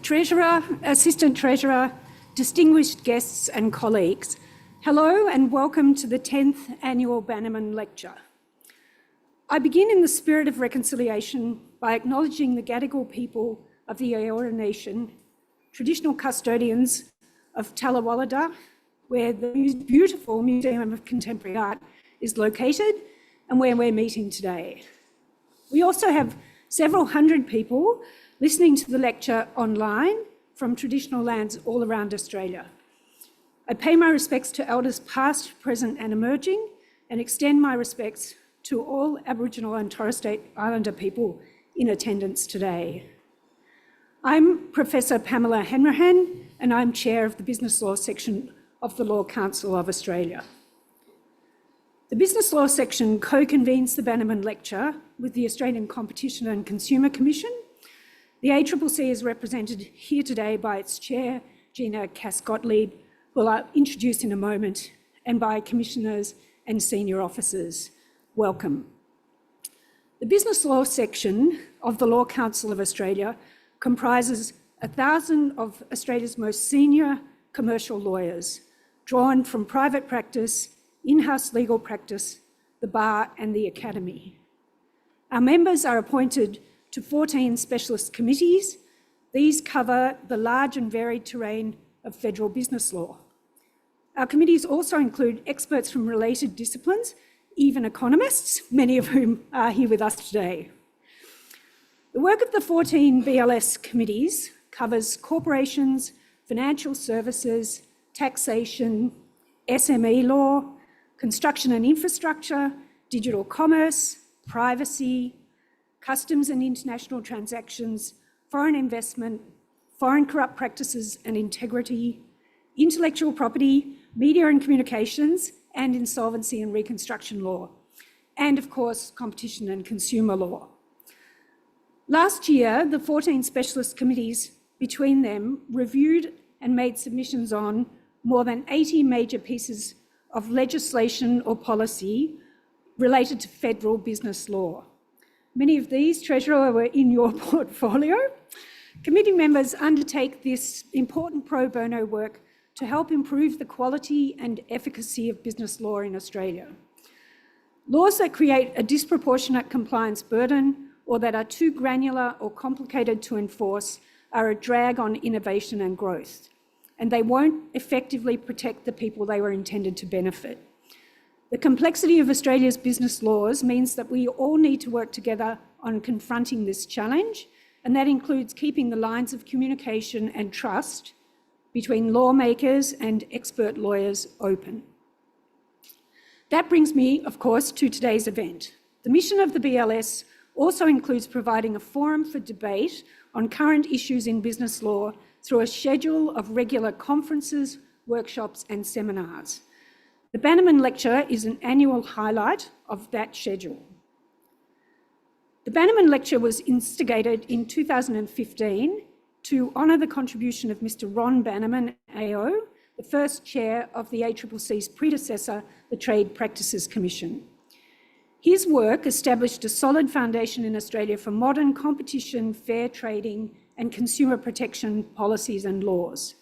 Treasurer, Assistant Treasurer, distinguished guests and colleagues, hello and welcome to the 10th Annual Bannerman Lecture. I begin in the spirit of reconciliation by acknowledging the Gadigal people of the Eora Nation, traditional custodians of Talawalada, where the beautiful Museum of Contemporary Art is located and where we're meeting today. We also have several hundred people listening to the lecture online from traditional lands all around Australia. I pay my respects to elders past, present and emerging, and extend my respects to all Aboriginal and Torres Strait Islander people in attendance today. I'm Professor Pamela Hanrahan, and I'm Chair of the Business Law section of the Law Council of Australia. The Business Law section co-convenes the Bannerman Lecture with the Australian Competition and Consumer Commission. The ACCC is represented here today by its Chair, Gina Cass-Gottlieb, who I'll introduce in a moment, and by commissioners and senior officers. Welcome. The Business Law section of the Law Council of Australia comprises 1,000 of Australia's most senior commercial lawyers, drawn from private practice, in-house legal practice, the bar and the academy. Our members are appointed to 14 specialist committees. These cover the large and varied terrain of federal business law. Our committees also include experts from related disciplines, even economists, many of whom are here with us today. The work of the 14 BLS committees covers corporations, financial services, taxation, SME law, construction and infrastructure, digital commerce, privacy, customs and international transactions, foreign investment, foreign corrupt practices and integrity, intellectual property, media and communications, and insolvency and reconstruction law, and of course, competition and consumer law. Last year, the 14 specialist committees between them reviewed and made submissions on more than 80 major pieces of legislation or policy related to federal business law. Many of these, Treasurer, were in your portfolio. Committee members undertake this important pro bono work to help improve the quality and efficacy of business law in Australia. Laws that create a disproportionate compliance burden or that are too granular or complicated to enforce are a drag on innovation and growth, and they won't effectively protect the people they were intended to benefit. The complexity of Australia's business laws means that we all need to work together on confronting this challenge, and that includes keeping the lines of communication and trust between lawmakers and expert lawyers open. That brings me, of course, to today's event. The mission of the BLS also includes providing a forum for debate on current issues in business law through a schedule of regular conferences, workshops and seminars. The Bannerman Lecture is an annual highlight of that schedule. The Bannerman Lecture was instigated in 2015 to honour the contribution of Mr Ron Bannerman AO, the first chair of the ACCC's predecessor, the Trade Practices Commission. His work established a solid foundation in Australia for modern competition, fair trading and consumer protection policies and laws.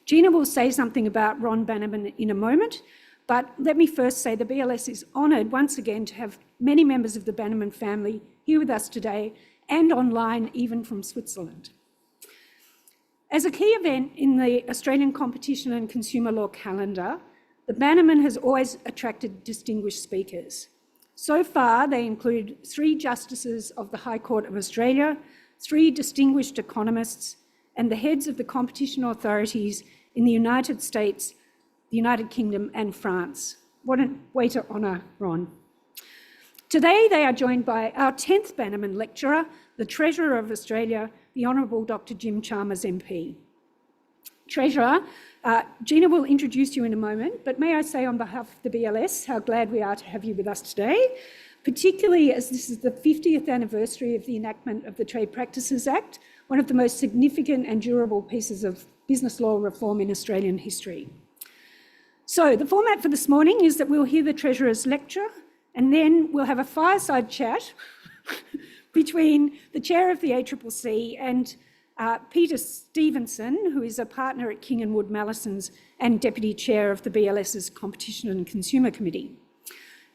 Gina will say something about Ron Bannerman in a moment, but let me first say the BLS is honoured once again to have many members of the Bannerman family here with us today and online, even from Switzerland. As a key event in the Australian Competition and Consumer Law calendar, the Bannerman has always attracted distinguished speakers. So far, they include 3 Justices of the High Court of Australia, 3 distinguished economists, and the heads of the competition authorities in the United States, the United Kingdom and France. What a way to honour Ron. Today they are joined by our 10th Bannerman Lecturer, the Treasurer of Australia, the Hon Dr Jim Chalmers MP. Treasurer, Gina will introduce you in a moment, but may I say on behalf of the BLS how glad we are to have you with us today, particularly as this is the 50th anniversary of the enactment of the Trade Practices Act, one of the most significant and durable pieces of business law reform in Australian history. So the format for this morning is that we'll hear the Treasurer's lecture and then we'll have a fireside chat between the Chair of the ACCC and Peter Stevenson, who is a partner at King & Wood Mallisons and Deputy Chair of the BLS's Competition and Consumer Committee.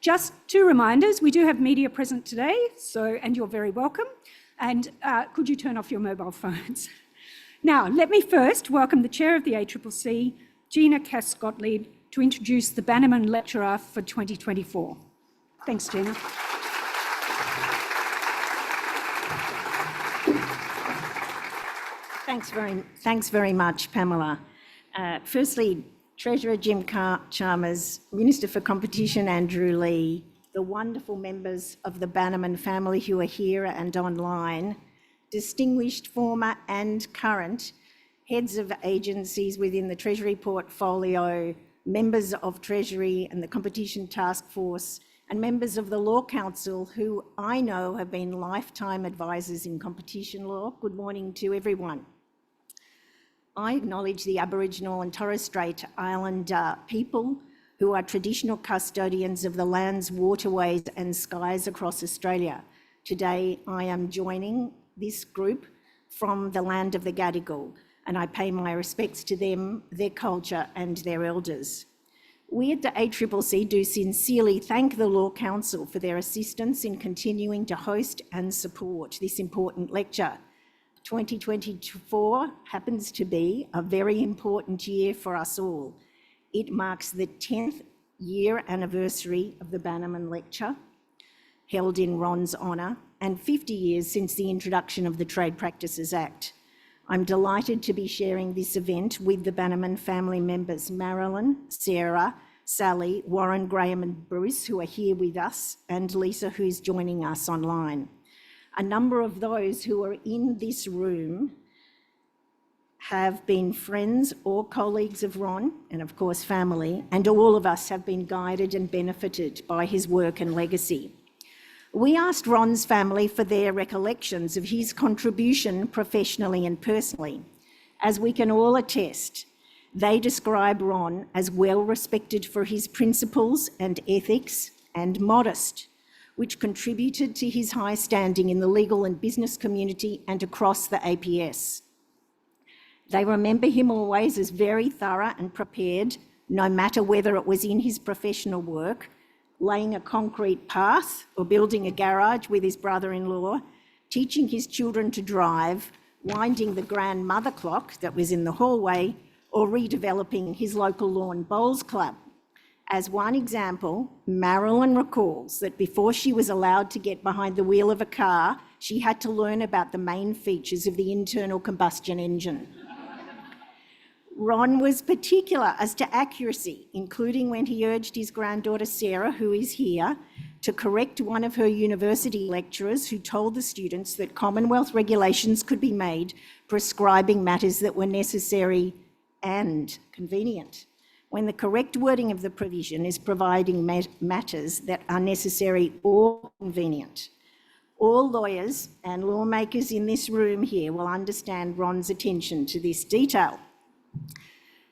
Just two reminders, we do have media present today, and you're very welcome. And could you turn off your mobile phones? Now, let me first welcome the Chair of the ACCC, Gina Cass-Gottlieb, to introduce the Bannerman Lecturer for 2024. Thanks, Gina. Thanks very much, Pamela. Firstly, Treasurer Jim Chalmers, Minister for Competition Andrew Lee, the wonderful members of the Bannerman family who are here and online, distinguished former and current heads of agencies within the Treasury portfolio, members of Treasury and the Competition Task Force, and members of the Law Council who I know have been lifetime advisors in competition law. Good morning to everyone. I acknowledge the Aboriginal and Torres Strait Islander people who are traditional custodians of the lands, waterways and skies across Australia. Today, I am joining this group from the land of the Gadigal, and I pay my respects to them, their culture and their elders. We at the ACCC do sincerely thank the Law Council for their assistance in continuing to host and support this important lecture. 2024 happens to be a very important year for us all. It marks the 10th year anniversary of the Bannerman Lecture, held in Ron's honour, and 50 years since the introduction of the Trade Practices Act. I'm delighted to be sharing this event with the Bannerman family members, Marilyn, Sarah, Sally, Warren, Graham and Bruce, who are here with us, and Lisa, who's joining us online. A number of those who are in this room have been friends or colleagues of Ron, and of course family, and all of us have been guided and benefited by his work and legacy. We asked Ron's family for their recollections of his contribution professionally and personally. As we can all attest, they describe Ron as well respected for his principles and ethics and modest, which contributed to his high standing in the legal and business community and across the APS. They remember him always as very thorough and prepared, no matter whether it was in his professional work, laying a concrete path or building a garage with his brother-in-law, teaching his children to drive, winding the grandmother clock that was in the hallway, or redeveloping his local lawn bowls club. As one example, Marilyn recalls that before she was allowed to get behind the wheel of a car, she had to learn about the main features of the internal combustion engine. Ron was particular as to accuracy, including when he urged his granddaughter Sarah, who is here, to correct one of her university lecturers who told the students that Commonwealth regulations could be made prescribing matters that were necessary and convenient, when the correct wording of the provision is providing matters that are necessary or convenient. All lawyers and lawmakers in this room here will understand Ron's attention to this detail.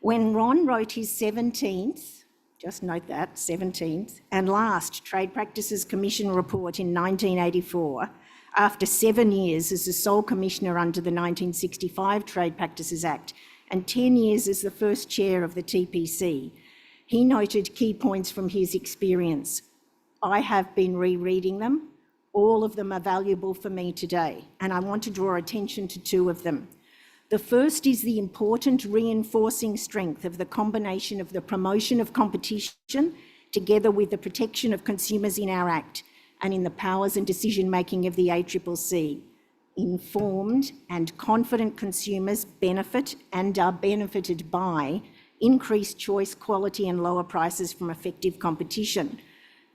When Ron wrote his 17th, just note that, 17th, and last Trade Practices Commission report in 1984, after 7 years as the sole commissioner under the 1965 Trade Practices Act, and 10 years as the first chair of the TPC, he noted key points from his experience. I have been rereading them. All of them are valuable for me today, and I want to draw attention to two of them. The first is the important reinforcing strength of the combination of the promotion of competition together with the protection of consumers in our Act and in the powers and decision-making of the ACCC. Informed and confident consumers benefit and are benefited by increased choice, quality and lower prices from effective competition.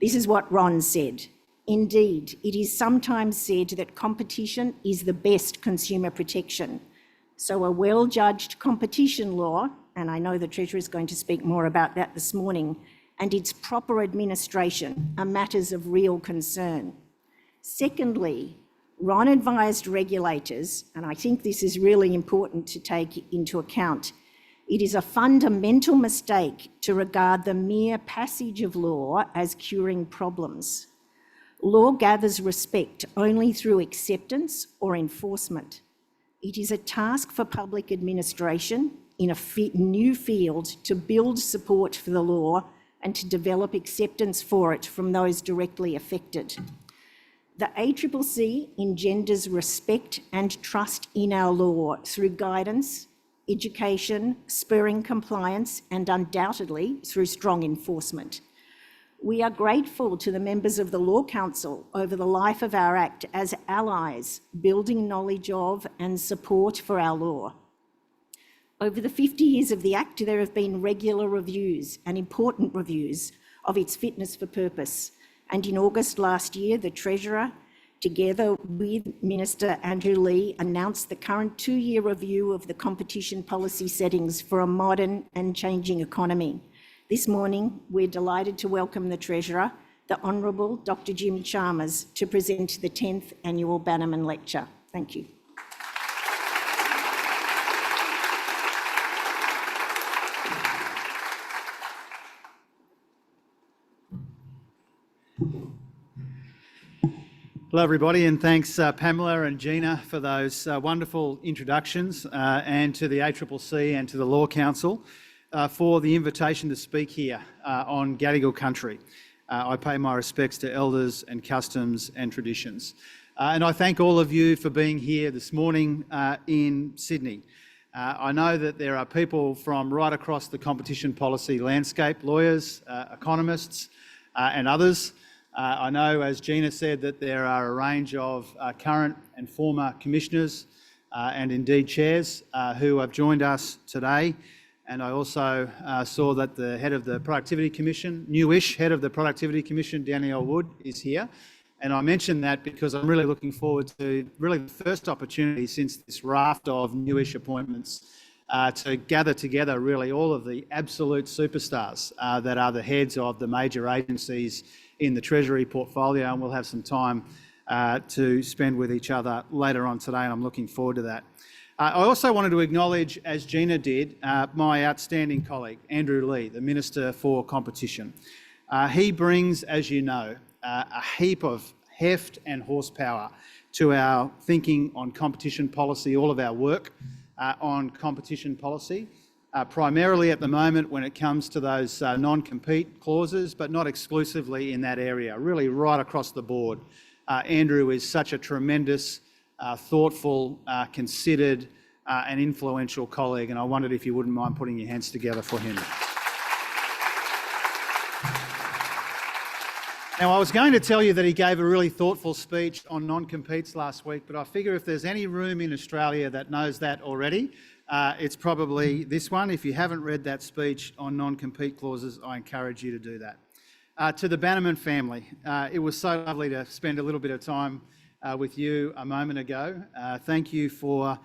This is what Ron said. Indeed, it is sometimes said that competition is the best consumer protection. So a well-judged competition law, and I know the Treasurer is going to speak more about that this morning, and its proper administration are matters of real concern. Secondly, Ron advised regulators, and I think this is really important to take into account, it is a fundamental mistake to regard the mere passage of law as curing problems. Law gathers respect only through acceptance or enforcement. It is a task for public administration in a new field to build support for the law and to develop acceptance for it from those directly affected. The ACCC engenders respect and trust in our law through guidance, education, spurring compliance, and undoubtedly through strong enforcement. We are grateful to the members of the Law Council over the life of our Act as allies, building knowledge of and support for our law. Over the 50 years of the Act, there have been regular reviews and important reviews of its fitness for purpose. And in August last year, the Treasurer, together with Minister Andrew Leigh, announced the current 2-year review of the competition policy settings for a modern and changing economy. This morning, we're delighted to welcome the Treasurer, the Honourable Dr Jim Chalmers, to present the 10th Annual Bannerman Lecture. Thank you. Hello everybody, and thanks Pamela and Gina for those wonderful introductions, and to the ACCC and to the Law Council for the invitation to speak here on Gadigal country. I pay my respects to elders and customs and traditions. And I thank all of you for being here this morning in Sydney. I know that there are people from right across the competition policy landscape, lawyers, economists and others. I know, as Gina said, that there are a range of current and former commissioners and indeed chairs who have joined us today. And I also saw that the head of the Productivity Commission, newish head of the Productivity Commission, Danielle Wood, is here. And I mention that because I'm really looking forward to really the first opportunity since this raft of newish appointments to gather together really all of the absolute superstars that are the heads of the major agencies in the Treasury portfolio, and we'll have some time to spend with each other later on today, and I'm looking forward to that. I also wanted to acknowledge, as Gina did, my outstanding colleague, Andrew Leigh, the Minister for Competition. He brings, as you know, a heap of heft and horsepower to our thinking on competition policy, all of our work on competition policy. Primarily at the moment when it comes to those non-compete clauses, but not exclusively in that area, really right across the board. Andrew is such a tremendous, thoughtful, considered and influential colleague, and I wondered if you wouldn't mind putting your hands together for him. Now, I was going to tell you that he gave a really thoughtful speech on non-competes last week, but I figure if there's any room in Australia that knows that already, it's probably this one. If you haven't read that speech on non-compete clauses, I encourage you to do that. To the Bannerman family, it was so lovely to spend a little bit of time with you a moment ago. Thank you for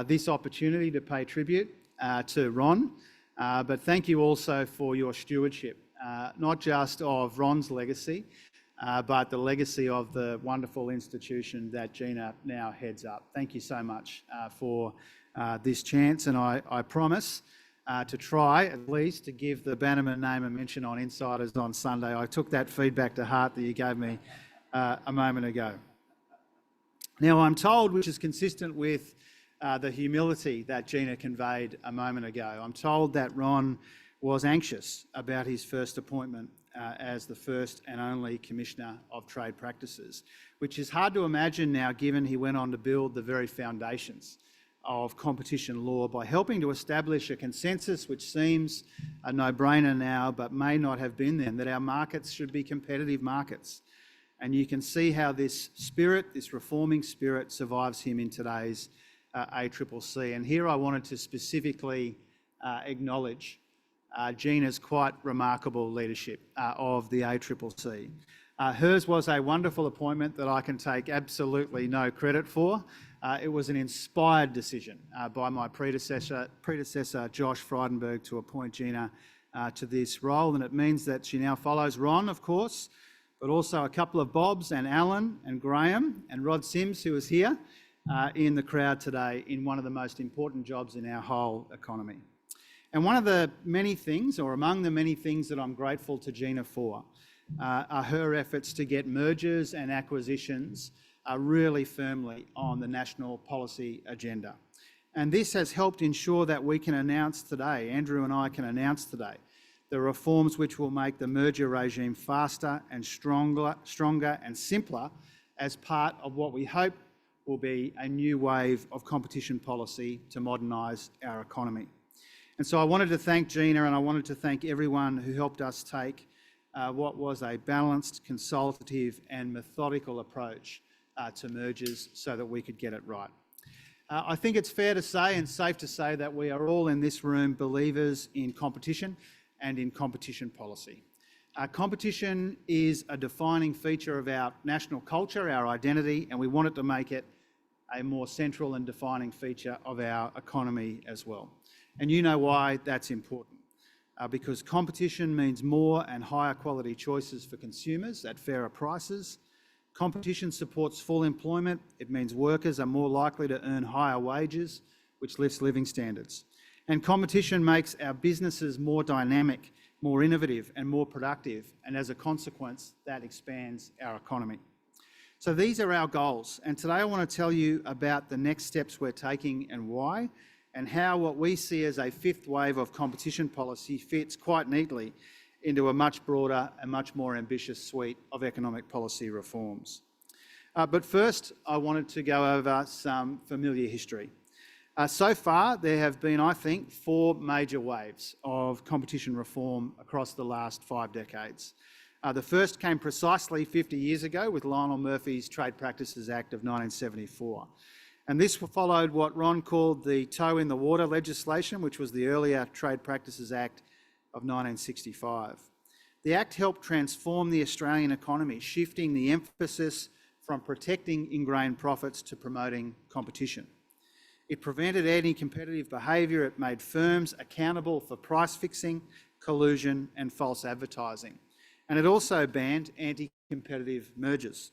this opportunity to pay tribute to Ron, but thank you also for your stewardship, not just of Ron's legacy, but the legacy of the wonderful institution that Gina now heads up. Thank you so much for this chance, and I promise to try at least to give the Bannerman name a mention on Insiders on Sunday. I took that feedback to heart that you gave me a moment ago. Now I'm told, which is consistent with the humility that Gina conveyed a moment ago, I'm told that Ron was anxious about his first appointment as the first and only Commissioner of Trade Practices, which is hard to imagine now given he went on to build the very foundations of competition law by helping to establish a consensus which seems a no-brainer now but may not have been then, that our markets should be competitive markets. And you can see how this spirit, this reforming spirit, survives him in today's ACCC. And here I wanted to specifically acknowledge Gina's quite remarkable leadership of the ACCC. Hers was a wonderful appointment that I can take absolutely no credit for. It was an inspired decision by my predecessor Josh Frydenberg to appoint Gina to this role, and it means that she now follows Ron, of course, but also a couple of Bobs and Alan and Graham and Rod Sims, who is here in the crowd today in one of the most important jobs in our whole economy. And one of the many things, or among the many things that I'm grateful to Gina for, are her efforts to get mergers and acquisitions really firmly on the national policy agenda. And this has helped ensure that we can announce today, Andrew and I can announce today, the reforms which will make the merger regime faster and stronger and simpler as part of what we hope will be a new wave of competition policy to modernise our economy. And so I wanted to thank Gina and I wanted to thank everyone who helped us take what was a balanced, consultative and methodical approach to mergers so that we could get it right. I think it's fair to say and safe to say that we are all in this room believers in competition and in competition policy. Competition is a defining feature of our national culture, our identity, and we wanted to make it a more central and defining feature of our economy as well. And you know why that's important. Because competition means more and higher quality choices for consumers at fairer prices. Competition supports full employment. It means workers are more likely to earn higher wages, which lifts living standards. And competition makes our businesses more dynamic, more innovative and more productive, and as a consequence, that expands our economy. So these are our goals, and today I want to tell you about the next steps we're taking and why, and how what we see as a fifth wave of competition policy fits quite neatly into a much broader and much more ambitious suite of economic policy reforms. But first, I wanted to go over some familiar history. So far, there have been, I think, 4 major waves of competition reform across the last 5 decades. The first came precisely 50 years ago with Lionel Murphy's Trade Practices Act of 1974. And this followed what Ron called the toe in the water legislation, which was the earlier Trade Practices Act of 1965. The Act helped transform the Australian economy, shifting the emphasis from protecting ingrained profits to promoting competition. It prevented anti-competitive behaviour. It made firms accountable for price fixing, collusion and false advertising. And it also banned anti-competitive mergers.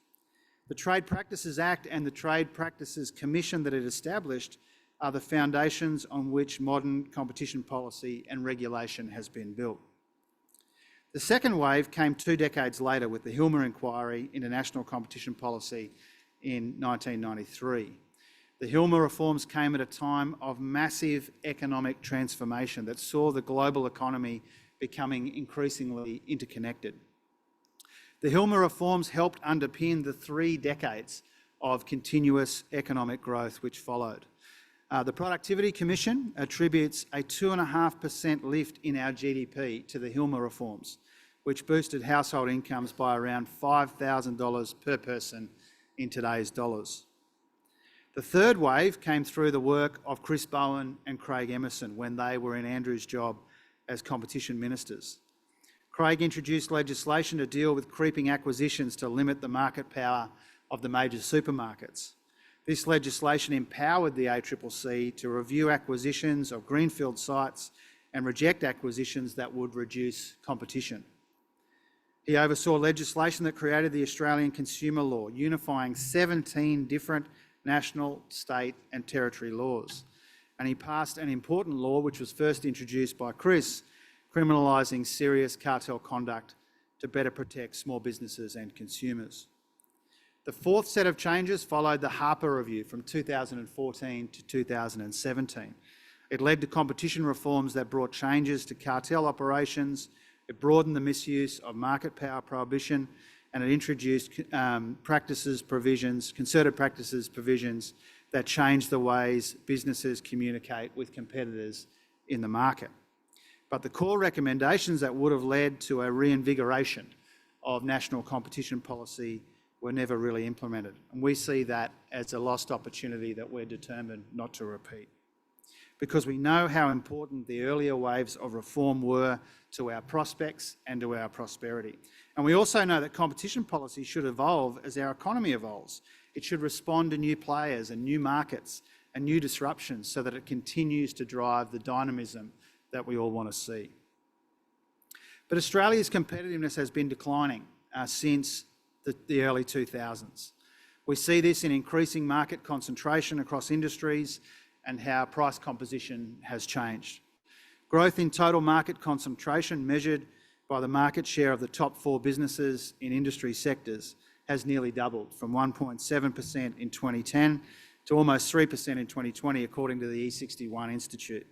The Trade Practices Act and the Trade Practices Commission that it established are the foundations on which modern competition policy and regulation has been built. The second wave came 2 decades later with the Hilmer Inquiry into national competition policy in 1993. The Hilmer reforms came at a time of massive economic transformation that saw the global economy becoming increasingly interconnected. The Hilmer reforms helped underpin the 3 decades of continuous economic growth which followed. The Productivity Commission attributes a 2.5% lift in our GDP to the Hilmer reforms, which boosted household incomes by around $5,000 per person in today's dollars. The third wave came through the work of Chris Bowen and Craig Emerson when they were in Andrew's job as competition ministers. Craig introduced legislation to deal with creeping acquisitions to limit the market power of the major supermarkets. This legislation empowered the ACCC to review acquisitions of greenfield sites and reject acquisitions that would reduce competition. He oversaw legislation that created the Australian Consumer Law, unifying 17 different national, state and territory laws. And he passed an important law which was first introduced by Chris, criminalising serious cartel conduct to better protect small businesses and consumers. The fourth set of changes followed the Harper Review from 2014 to 2017. It led to competition reforms that brought changes to cartel operations, it broadened the misuse of market power prohibition, and it introduced concerted practices provisions that changed the ways businesses communicate with competitors in the market. But the core recommendations that would have led to a reinvigoration of national competition policy were never really implemented. And we see that as a lost opportunity that we're determined not to repeat. Because we know how important the earlier waves of reform were to our prospects and to our prosperity. And we also know that competition policy should evolve as our economy evolves. It should respond to new players and new markets and new disruptions so that it continues to drive the dynamism that we all want to see. But Australia's competitiveness has been declining since the early 2000s. We see this in increasing market concentration across industries and how price composition has changed. Growth in total market concentration measured by the market share of the top 4 businesses in industry sectors has nearly doubled from 1.7% in 2010 to almost 3% in 2020, according to the E61 Institute.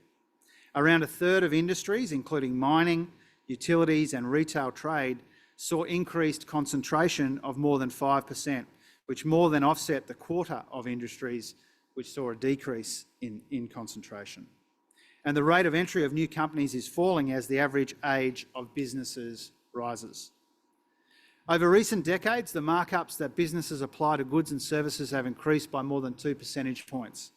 Around a third of industries, including mining, utilities and retail trade, saw increased concentration of more than 5%, which more than offset the quarter of industries which saw a decrease in concentration. And the rate of entry of new companies is falling as the average age of businesses rises. Over recent decades, the markups that businesses apply to goods and services have increased by more than 2 percentage points.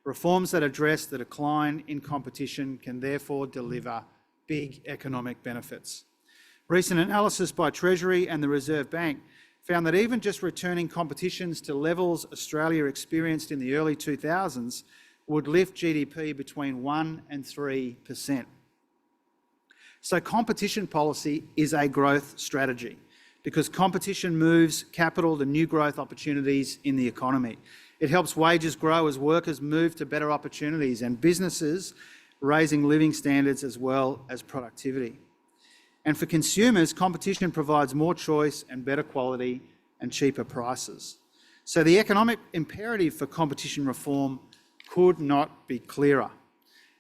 Reforms that address the decline in competition can therefore deliver big economic benefits. Recent analysis by Treasury and the Reserve Bank found that even just returning competitions to levels Australia experienced in the early 2000s would lift GDP between 1% and 3%. So competition policy is a growth strategy because competition moves capital to new growth opportunities in the economy. It helps wages grow as workers move to better opportunities and businesses raising living standards as well as productivity. And for consumers, competition provides more choice and better quality and cheaper prices. So the economic imperative for competition reform could not be clearer.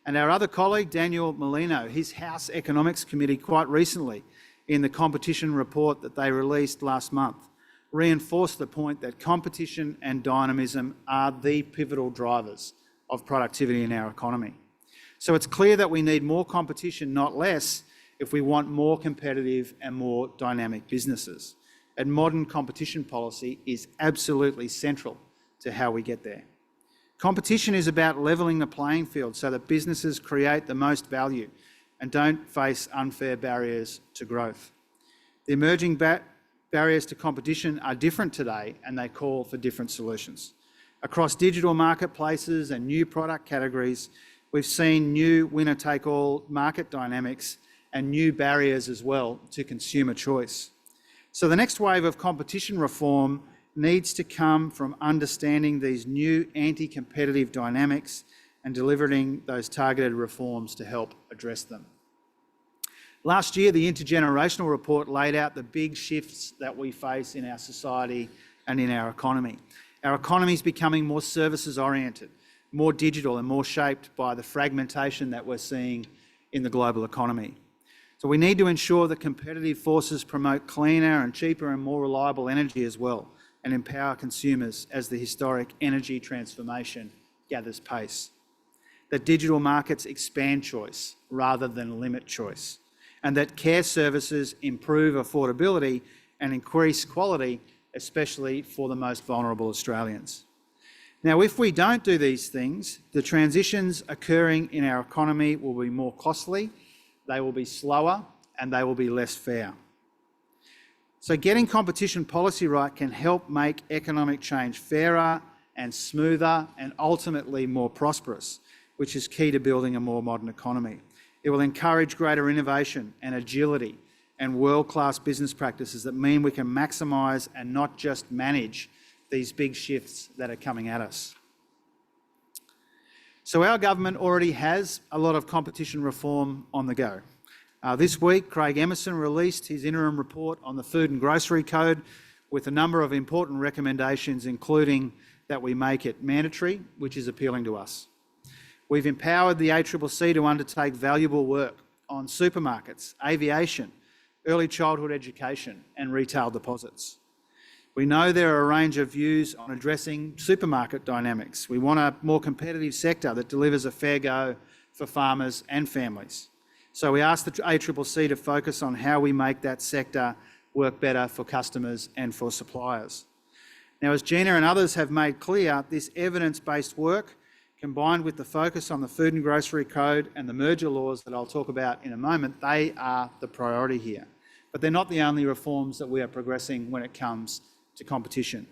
And our other colleague, Daniel Molino, his House Economics Committee quite recently, in the competition report that they released last month, reinforced the point that competition and dynamism are the pivotal drivers of productivity in our economy. So it's clear that we need more competition, not less, if we want more competitive and more dynamic businesses. And modern competition policy is absolutely central to how we get there. Competition is about levelling the playing field so that businesses create the most value and don't face unfair barriers to growth. The emerging barriers to competition are different today and they call for different solutions. Across digital marketplaces and new product categories, we've seen new winner-take-all market dynamics and new barriers as well to consumer choice. So the next wave of competition reform needs to come from understanding these new anti-competitive dynamics and delivering those targeted reforms to help address them. Last year, the intergenerational report laid out the big shifts that we face in our society and in our economy. Our economy is becoming more services oriented, more digital and more shaped by the fragmentation that we're seeing in the global economy. So we need to ensure that competitive forces promote cleaner and cheaper and more reliable energy as well and empower consumers as the historic energy transformation gathers pace. That digital markets expand choice rather than limit choice, and that care services improve affordability and increase quality, especially for the most vulnerable Australians. Now, if we don't do these things, the transitions occurring in our economy will be more costly, they will be slower, and they will be less fair. So getting competition policy right can help make economic change fairer and smoother and ultimately more prosperous, which is key to building a more modern economy. It will encourage greater innovation and agility and world-class business practices that mean we can maximise and not just manage these big shifts that are coming at us. So our government already has a lot of competition reform on the go. This week, Craig Emerson released his interim report on the Food and Grocery Code with a number of important recommendations, including that we make it mandatory, which is appealing to us. We've empowered the ACCC to undertake valuable work on supermarkets, aviation, early childhood education and retail deposits. We know there are a range of views on addressing supermarket dynamics. We want a more competitive sector that delivers a fair go for farmers and families. So we asked the ACCC to focus on how we make that sector work better for customers and for suppliers. Now, as Gina and others have made clear, this evidence-based work, combined with the focus on the Food and Grocery Code and the merger laws that I'll talk about in a moment, they are the priority here. But they're not the only reforms that we are progressing when it comes to competition.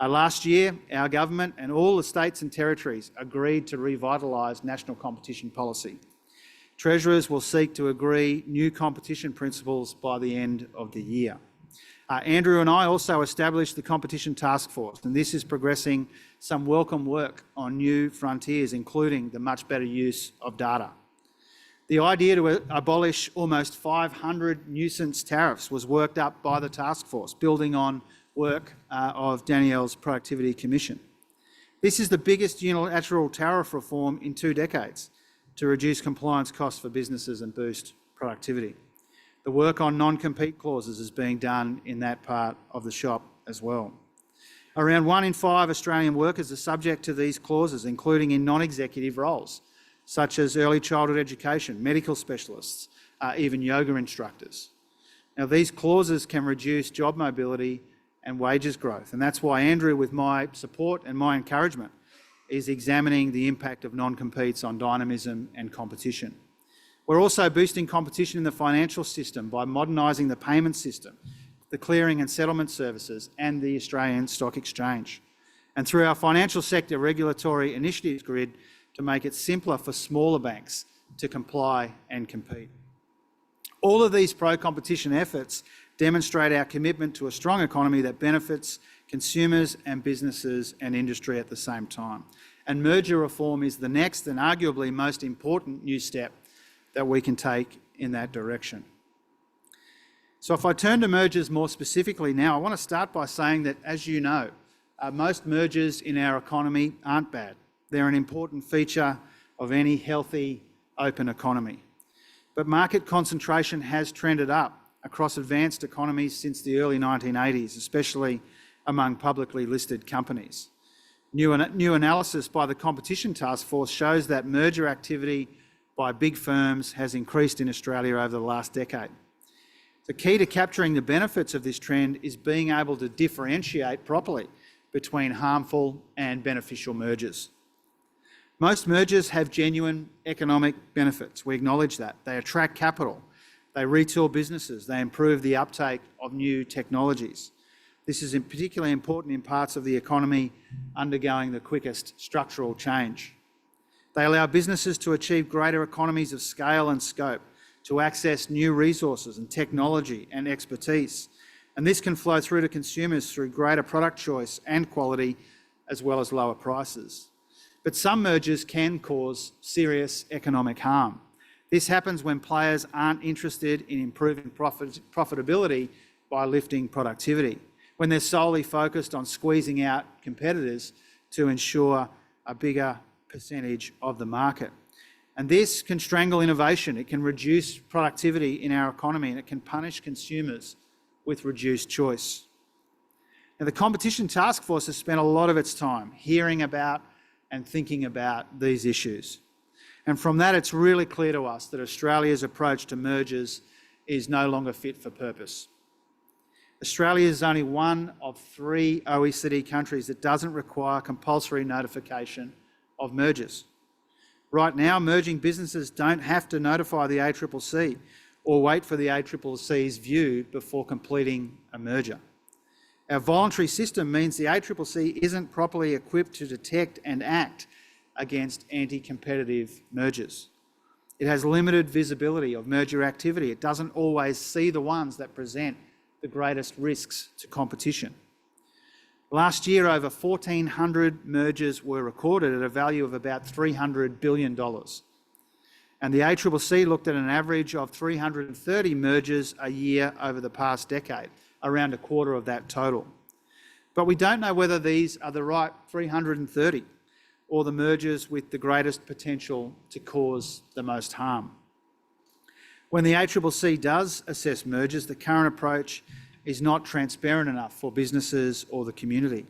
Last year, our government and all the states and territories agreed to revitalise national competition policy. Treasurers will seek to agree new competition principles by the end of the year. Andrew and I also established the Competition Task Force, and this is progressing some welcome work on new frontiers, including the much better use of data. The idea to abolish almost 500 nuisance tariffs was worked up by the task force, building on work of Danielle's Productivity Commission. This is the biggest unilateral tariff reform in 2 decades to reduce compliance costs for businesses and boost productivity. The work on non-compete clauses is being done in that part of the shop as well. Around 1 in 5 Australian workers are subject to these clauses, including in non-executive roles, such as early childhood education, medical specialists, even yoga instructors. Now, these clauses can reduce job mobility and wages growth, and that's why Andrew, with my support and my encouragement, is examining the impact of non-competes on dynamism and competition. We're also boosting competition in the financial system by modernising the payment system, the clearing and settlement services, and the Australian Stock Exchange. And through our financial sector regulatory initiatives grid to make it simpler for smaller banks to comply and compete. All of these pro-competition efforts demonstrate our commitment to a strong economy that benefits consumers and businesses and industry at the same time. And merger reform is the next and arguably most important new step that we can take in that direction. So if I turn to mergers more specifically now, I want to start by saying that, as you know, most mergers in our economy aren't bad. They're an important feature of any healthy, open economy. But market concentration has trended up across advanced economies since the early 1980s, especially among publicly listed companies. New analysis by the Competition Task Force shows that merger activity by big firms has increased in Australia over the last decade. The key to capturing the benefits of this trend is being able to differentiate properly between harmful and beneficial mergers. Most mergers have genuine economic benefits. We acknowledge that. They attract capital, they retool businesses, they improve the uptake of new technologies. This is particularly important in parts of the economy undergoing the quickest structural change. They allow businesses to achieve greater economies of scale and scope, to access new resources and technology and expertise. And this can flow through to consumers through greater product choice and quality, as well as lower prices. But some mergers can cause serious economic harm. This happens when players aren't interested in improving profitability by lifting productivity, when they're solely focused on squeezing out competitors to ensure a bigger percentage of the market. And this can strangle innovation, it can reduce productivity in our economy, and it can punish consumers with reduced choice. Now, the Competition Task Force has spent a lot of its time hearing about and thinking about these issues. And from that, it's really clear to us that Australia's approach to mergers is no longer fit for purpose. Australia is only one of 3 OECD countries that doesn't require compulsory notification of mergers. Right now, merging businesses don't have to notify the ACCC or wait for the ACCC's view before completing a merger. Our voluntary system means the ACCC isn't properly equipped to detect and act against anti-competitive mergers. It has limited visibility of merger activity. It doesn't always see the ones that present the greatest risks to competition. Last year, over 1,400 mergers were recorded at a value of about $300 billion. And the ACCC looked at an average of 330 mergers a year over the past decade, around a quarter of that total. But we don't know whether these are the right 330 or the mergers with the greatest potential to cause the most harm. When the ACCC does assess mergers, the current approach is not transparent enough for businesses or the community.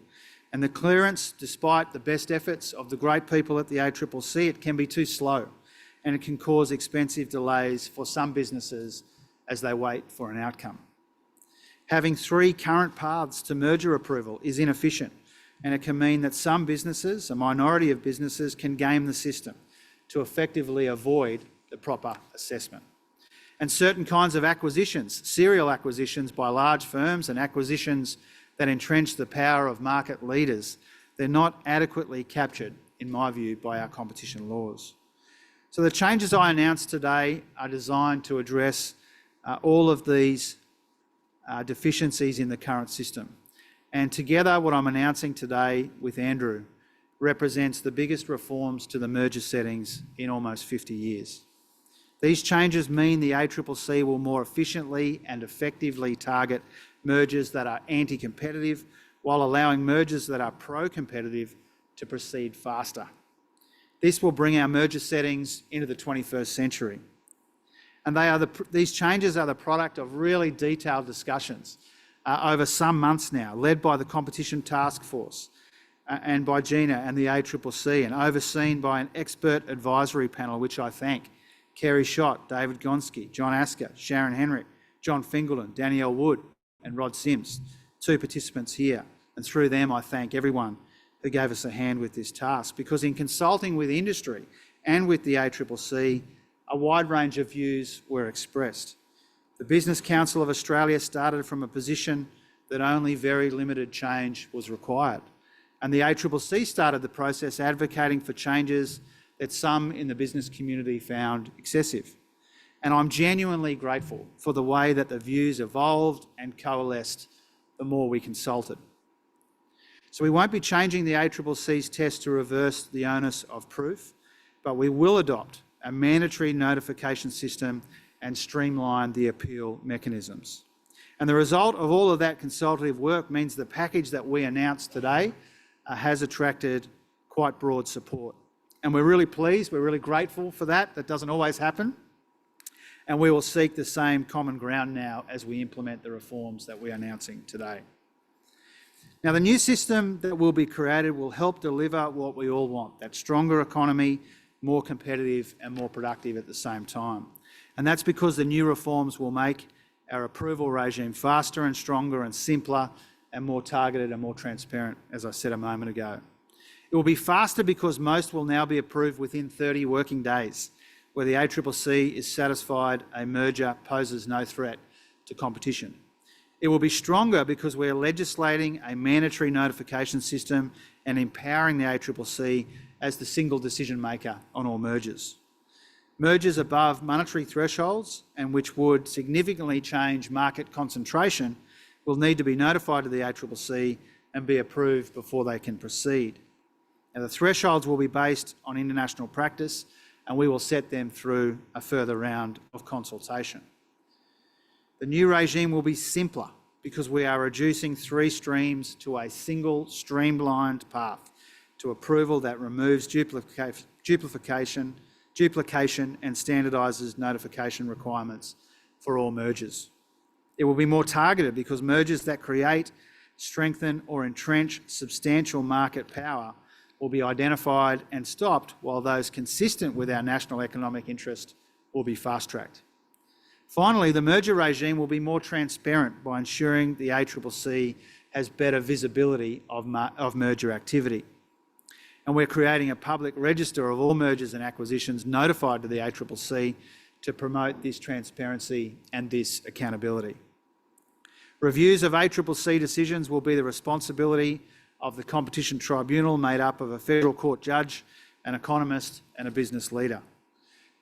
And the clearance, despite the best efforts of the great people at the ACCC, it can be too slow, and it can cause expensive delays for some businesses as they wait for an outcome. Having 3 current paths to merger approval is inefficient, and it can mean that some businesses, a minority of businesses, can game the system to effectively avoid the proper assessment. And certain kinds of acquisitions, serial acquisitions by large firms and acquisitions that entrench the power of market leaders, they're not adequately captured, in my view, by our competition laws. So the changes I announced today are designed to address all of these deficiencies in the current system. And together, what I'm announcing today with Andrew represents the biggest reforms to the merger settings in almost 50 years. These changes mean the ACCC will more efficiently and effectively target mergers that are anti-competitive while allowing mergers that are pro-competitive to proceed faster. This will bring our merger settings into the 21st century. And these changes are the product of really detailed discussions over some months now, led by the Competition Task Force and by Gina and the ACCC, and overseen by an expert advisory panel, which I thank: Kerry Schott, David Gonski, John Asker, Sharon Henrik, John Fingelton, Danielle Wood and Rod Sims, 2 participants here. And through them, I thank everyone who gave us a hand with this task, because in consulting with industry and with the ACCC, a wide range of views were expressed. The Business Council of Australia started from a position that only very limited change was required. And the ACCC started the process advocating for changes that some in the business community found excessive. And I'm genuinely grateful for the way that the views evolved and coalesced the more we consulted. So we won't be changing the ACCC's test to reverse the onus of proof, but we will adopt a mandatory notification system and streamline the appeal mechanisms. And the result of all of that consultative work means the package that we announced today has attracted quite broad support. And we're really pleased, we're really grateful for that. That doesn't always happen. And we will seek the same common ground now as we implement the reforms that we're announcing today. Now, the new system that will be created will help deliver what we all want: that stronger economy, more competitive and more productive at the same time. And that's because the new reforms will make our approval regime faster and stronger and simpler and more targeted and more transparent, as I said a moment ago. It will be faster because most will now be approved within 30 working days, where the ACCC is satisfied a merger poses no threat to competition. It will be stronger because we're legislating a mandatory notification system and empowering the ACCC as the single decision maker on all mergers. Mergers above monetary thresholds, and which would significantly change market concentration, will need to be notified to the ACCC and be approved before they can proceed. Now, the thresholds will be based on international practice, and we will set them through a further round of consultation. The new regime will be simpler because we are reducing 3 streams to a single streamlined path to approval that removes duplication and standardises notification requirements for all mergers. It will be more targeted because mergers that create, strengthen or entrench substantial market power will be identified and stopped, while those consistent with our national economic interest will be fast-tracked. Finally, the merger regime will be more transparent by ensuring the ACCC has better visibility of merger activity. And we're creating a public register of all mergers and acquisitions notified to the ACCC to promote this transparency and this accountability. Reviews of ACCC decisions will be the responsibility of the Competition Tribunal, made up of a federal court judge, an economist and a business leader.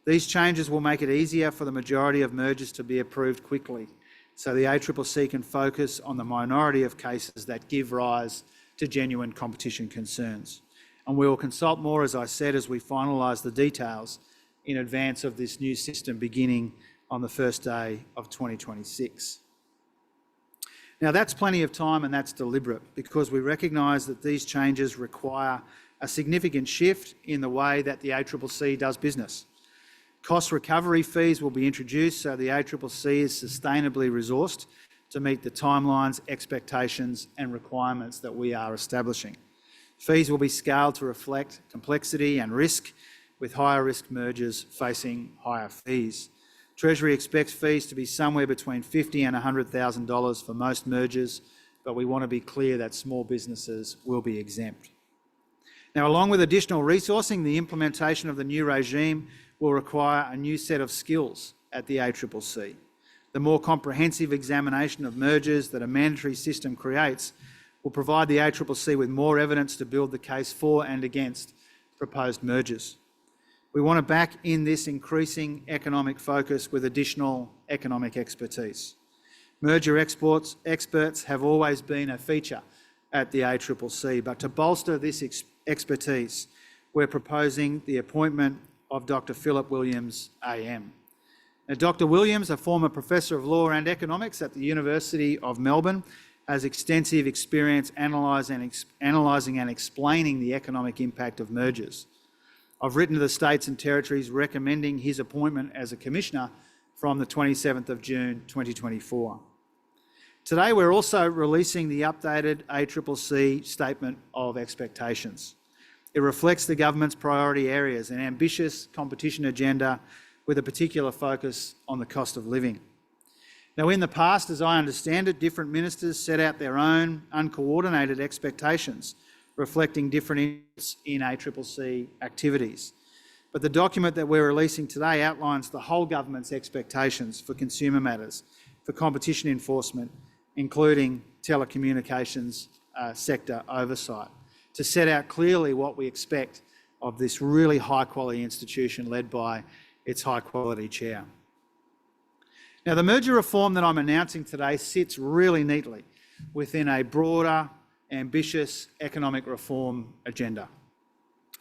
These changes will make it easier for the majority of mergers to be approved quickly, so the ACCC can focus on the minority of cases that give rise to genuine competition concerns. And we will consult more, as I said, as we finalise the details in advance of this new system beginning on the first day of 2026. Now, that's plenty of time and that's deliberate, because we recognise that these changes require a significant shift in the way that the ACCC does business. Cost recovery fees will be introduced so the ACCC is sustainably resourced to meet the timelines, expectations and requirements that we are establishing. Fees will be scaled to reflect complexity and risk, with higher risk mergers facing higher fees. Treasury expects fees to be somewhere between $50,000 and $100,000 for most mergers, but we want to be clear that small businesses will be exempt. Now, along with additional resourcing, the implementation of the new regime will require a new set of skills at the ACCC. The more comprehensive examination of mergers that a mandatory system creates will provide the ACCC with more evidence to build the case for and against proposed mergers. We want to back in this increasing economic focus with additional economic expertise. Merger experts have always been a feature at the ACCC, but to bolster this expertise, we're proposing the appointment of Dr Philip Williams AM. Now, Dr Williams, a former Professor of Law and Economics at the University of Melbourne, has extensive experience analysing and explaining the economic impact of mergers. I've written to the states and territories recommending his appointment as a Commissioner from the 27th of June 2024. Today we're also releasing the updated ACCC Statement of Expectations. It reflects the government's priority areas, an ambitious competition agenda with a particular focus on the cost of living. Now, in the past, as I understand it, different ministers set out their own uncoordinated expectations, reflecting different interests in ACCC activities. But the document that we're releasing today outlines the whole government's expectations for consumer matters, for competition enforcement, including telecommunications sector oversight, to set out clearly what we expect of this really high-quality institution led by its high-quality chair. Now, the merger reform that I'm announcing today sits really neatly within a broader, ambitious economic reform agenda.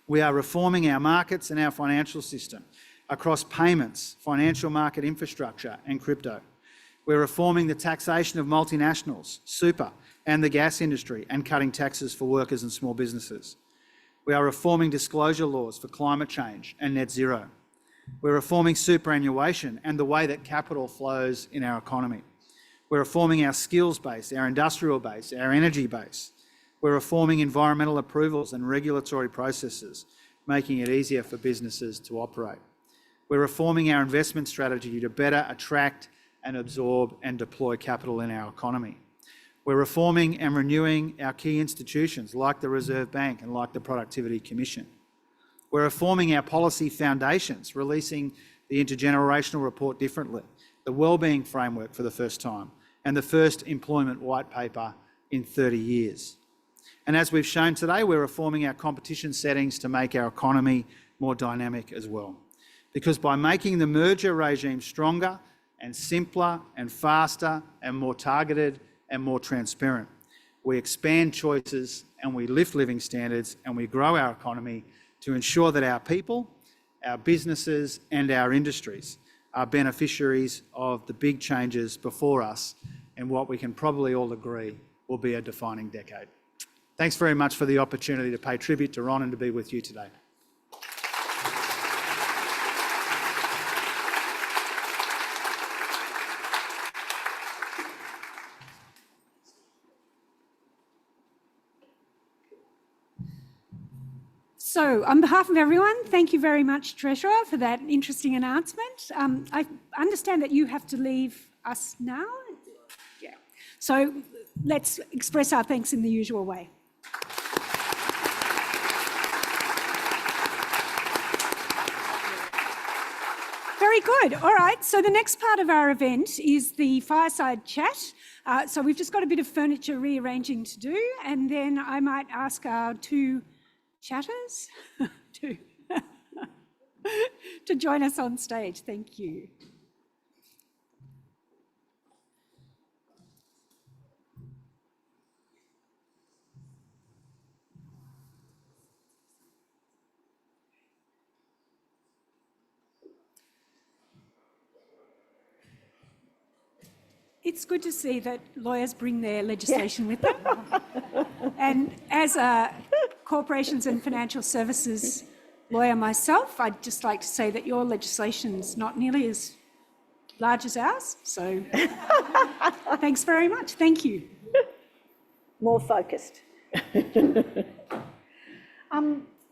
We are reforming our markets and our financial system across payments, financial market infrastructure and crypto. We're reforming the taxation of multinationals, super and the gas industry, and cutting taxes for workers and small businesses. We are reforming disclosure laws for climate change and net zero. We're reforming superannuation and the way that capital flows in our economy. We're reforming our skills base, our industrial base, our energy base. We're reforming environmental approvals and regulatory processes, making it easier for businesses to operate. We're reforming our investment strategy to better attract and absorb and deploy capital in our economy. We're reforming and renewing our key institutions like the Reserve Bank and like the Productivity Commission. We're reforming our policy foundations, releasing the intergenerational report differently, the wellbeing framework for the first time, and the first employment white paper in 30 years. And as we've shown today, we're reforming our competition settings to make our economy more dynamic as well. Because by making the merger regime stronger and simpler and faster and more targeted and more transparent, we expand choices and we lift living standards and we grow our economy to ensure that our people, our businesses and our industries are beneficiaries of the big changes before us in what we can probably all agree will be a defining decade. Thanks very much for the opportunity to pay tribute to Ron and to be with you today. So, on behalf of everyone, thank you very much, Treasurer, for that interesting announcement. I understand that you have to leave us now. Yeah. So, let's express our thanks in the usual way. Very good. All right. So the next part of our event is the fireside chat. So we've just got a bit of furniture rearranging to do, and then I might ask our two chatters to join us on stage. Thank you. It's good to see that lawyers bring their legislation with them. And as a corporations and financial services lawyer myself, I'd just like to say that your legislation's not nearly as large as ours. So thanks very much. Thank you. More focused.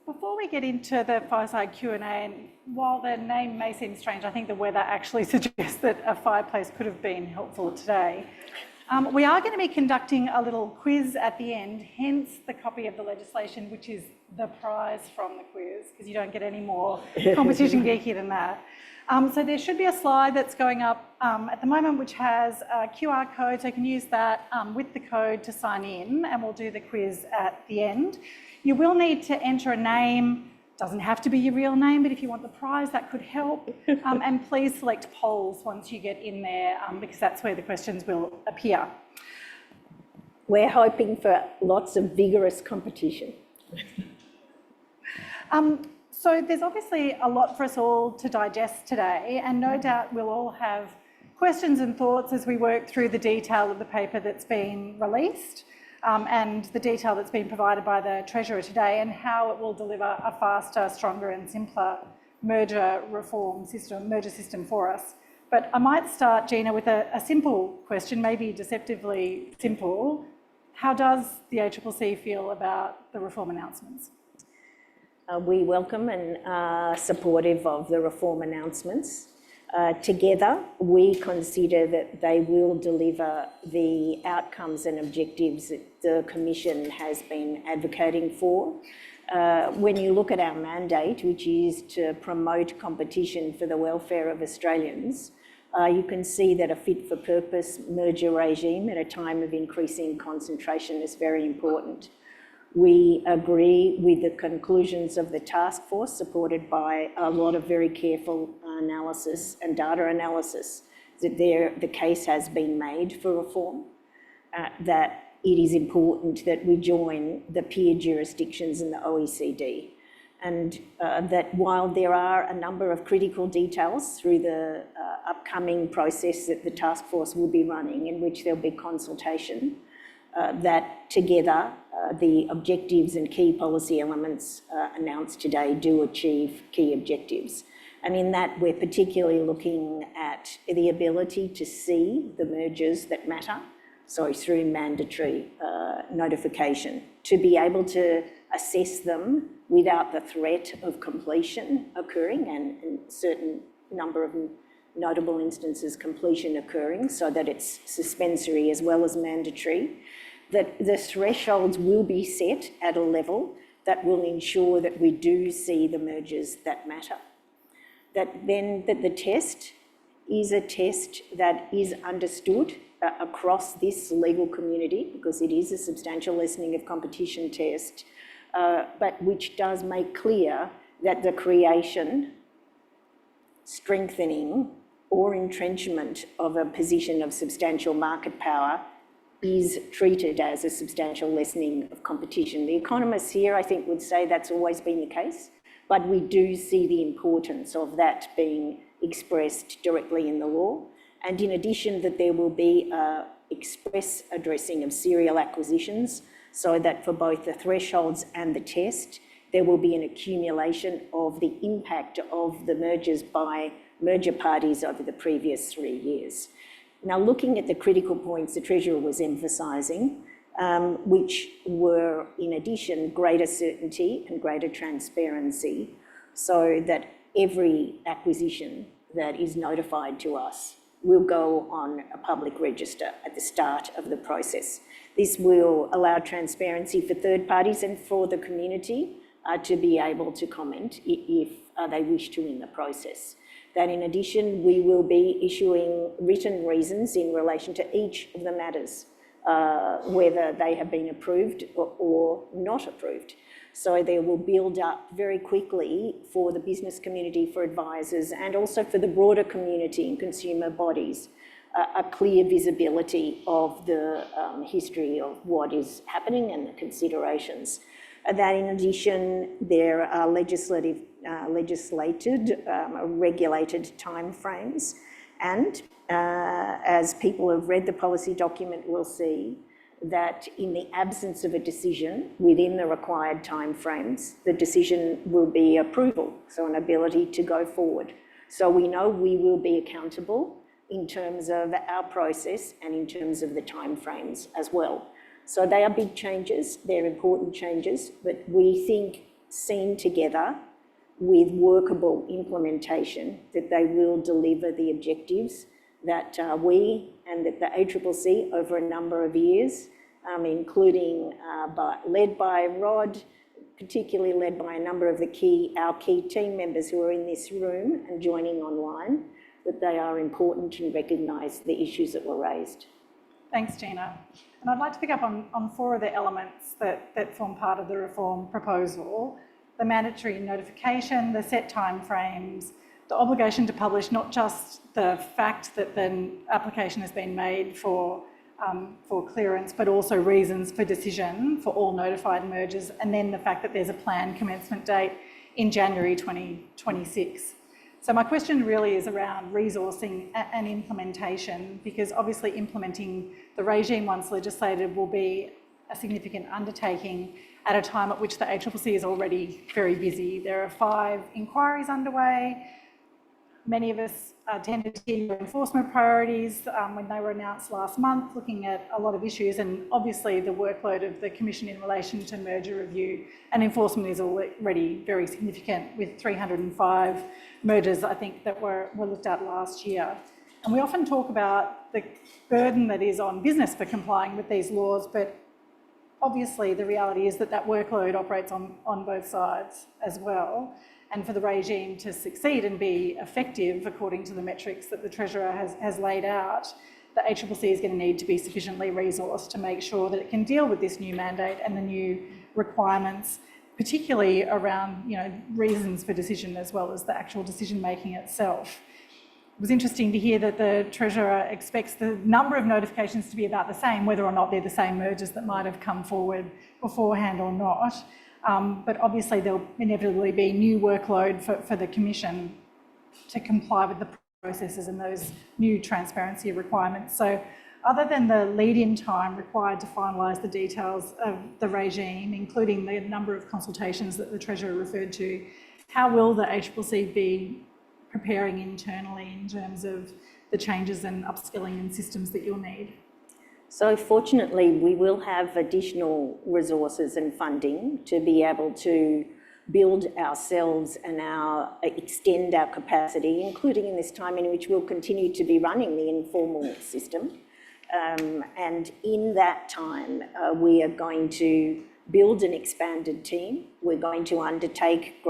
Before we get into the fireside Q&A, and while the name may seem strange, I think the weather actually suggests that a fireplace could have been helpful today. We are going to be conducting a little quiz at the end, hence the copy of the legislation, which is the prize from the quiz, because you don't get any more competition geeky than that. So there should be a slide that's going up at the moment, which has a QR code, so you can use that with the code to sign in, and we'll do the quiz at the end. You will need to enter a name. Doesn't have to be your real name, but if you want the prize, that could help. And please select polls once you get in there, because that's where the questions will appear. We're hoping for lots of vigorous competition. So there's obviously a lot for us all to digest today, and no doubt we'll all have questions and thoughts as we work through the detail of the paper that's been released and the detail that's been provided by the Treasurer today, and how it will deliver a faster, stronger and simpler merger system for us. But I might start, Gina, with a simple question, maybe deceptively simple. How does the ACCC feel about the reform announcements? We welcome and are supportive of the reform announcements. Together, we consider that they will deliver the outcomes and objectives that the Commission has been advocating for. When you look at our mandate, which is to promote competition for the welfare of Australians, you can see that a fit-for-purpose merger regime at a time of increasing concentration is very important. We agree with the conclusions of the task force, supported by a lot of very careful analysis and data analysis, that the case has been made for reform, that it is important that we join the peer jurisdictions in the OECD, and that while there are a number of critical details through the upcoming process that the task force will be running, in which there'll be consultation, that together the objectives and key policy elements announced today do achieve key objectives. And in that, we're particularly looking at the ability to see the mergers that matter, through mandatory notification, to be able to assess them without the threat of completion occurring, and certain number of notable instances completion occurring, so that it's suspensory as well as mandatory, that the thresholds will be set at a level that will ensure that we do see the mergers that matter. That the test is a test that is understood across this legal community, because it is a substantial lessening of competition test, but which does make clear that the creation, strengthening or entrenchment of a position of substantial market power is treated as a substantial lessening of competition. The economists here, I think, would say that's always been the case, but we do see the importance of that being expressed directly in the law. And in addition, that there will be express addressing of serial acquisitions, so that for both the thresholds and the test, there will be an accumulation of the impact of the mergers by merger parties over the previous 3 years. Now, looking at the critical points the Treasurer was emphasising, which were, in addition, greater certainty and greater transparency, so that every acquisition that is notified to us will go on a public register at the start of the process. This will allow transparency for third parties and for the community to be able to comment if they wish to in the process. That in addition, we will be issuing written reasons in relation to each of the matters, whether they have been approved or not approved. So they will build up very quickly for the business community, for advisors, and also for the broader community and consumer bodies, a clear visibility of the history of what is happening and the considerations. That in addition, there are regulated timeframes, and as people who have read the policy document will see, that in the absence of a decision within the required timeframes, the decision will be approval, so an ability to go forward. So we know we will be accountable in terms of our process and in terms of the timeframes as well. So they are big changes, they're important changes, but we think seen together with workable implementation, that they will deliver the objectives that we and that the ACCC over a number of years, including led by Rod, particularly led by a number of our key team members who are in this room and joining online, that they are important and recognise the issues that were raised. Thanks, Gina. And I'd like to pick up on 4 of the elements that form part of the reform proposal: the mandatory notification, the set timeframes, the obligation to publish not just the fact that the application has been made for clearance, but also reasons for decision for all notified mergers, and then the fact that there's a planned commencement date in January 2026. So my question really is around resourcing and implementation, because obviously implementing the regime once legislated will be a significant undertaking at a time at which the ACCC is already very busy. There are 5 inquiries underway. Many of us tended to hear your enforcement priorities when they were announced last month, looking at a lot of issues, and obviously the workload of the Commission in relation to merger review and enforcement is already very significant, with 305 mergers, I think, that were looked at last year. And we often talk about the burden that is on business for complying with these laws, but obviously the reality is that that workload operates on both sides as well. And for the regime to succeed and be effective according to the metrics that the Treasurer has laid out, the ACCC is going to need to be sufficiently resourced to make sure that it can deal with this new mandate and the new requirements, particularly around reasons for decision as well as the actual decision making itself. It was interesting to hear that the Treasurer expects the number of notifications to be about the same, whether or not they're the same mergers that might have come forward beforehand or not. But obviously there'll inevitably be new workload for the Commission to comply with the processes and those new transparency requirements. So other than the lead-in time required to finalise the details of the regime, including the number of consultations that the Treasurer referred to, how will the ACCC be preparing internally in terms of the changes and upskilling and systems that you'll need? So fortunately, we will have additional resources and funding to be able to build ourselves and extend our capacity, including in this time in which we'll continue to be running the informal system. And in that time, we are going to build an expanded team. We're going to undertake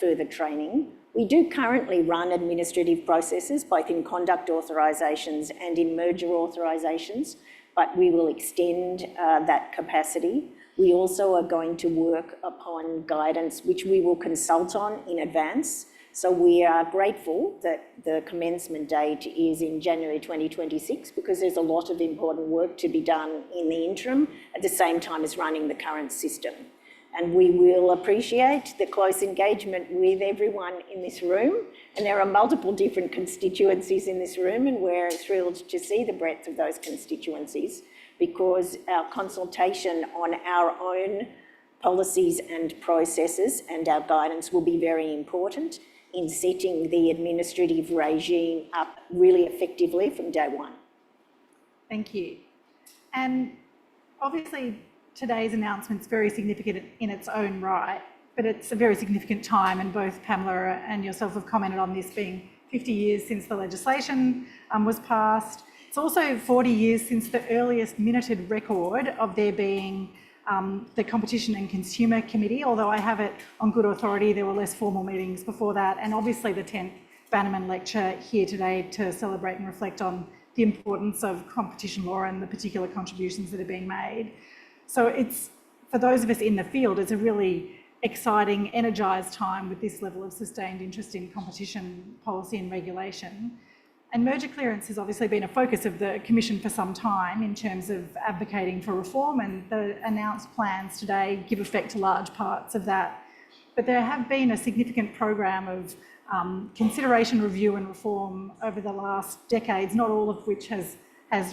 further training. We do currently run administrative processes, both in conduct authorisations and in merger authorisations, but we will extend that capacity. We also are going to work upon guidance which we will consult on in advance. So we are grateful that the commencement date is in January 2026, because there's a lot of important work to be done in the interim at the same time as running the current system. And we will appreciate the close engagement with everyone in this room. And there are multiple different constituencies in this room, and we're thrilled to see the breadth of those constituencies, because our consultation on our own policies and processes and our guidance will be very important in setting the administrative regime up really effectively from day one. Thank you. And obviously, today's announcement is very significant in its own right, but it's a very significant time, and both Pamela and yourself have commented on this being 50 years since the legislation was passed. It's also 40 years since the earliest minuted record of there being the Competition and Consumer Committee, although I have it on good authority, there were less formal meetings before that, and obviously the 10th Bannerman Lecture here today to celebrate and reflect on the importance of competition law and the particular contributions that are being made. So it's, for those of us in the field, it's a really exciting, energised time with this level of sustained interest in competition policy and regulation. And merger clearance has obviously been a focus of the Commission for some time in terms of advocating for reform, and the announced plans today give effect to large parts of that. But there have been a significant program of consideration, review and reform over the last decades, not all of which has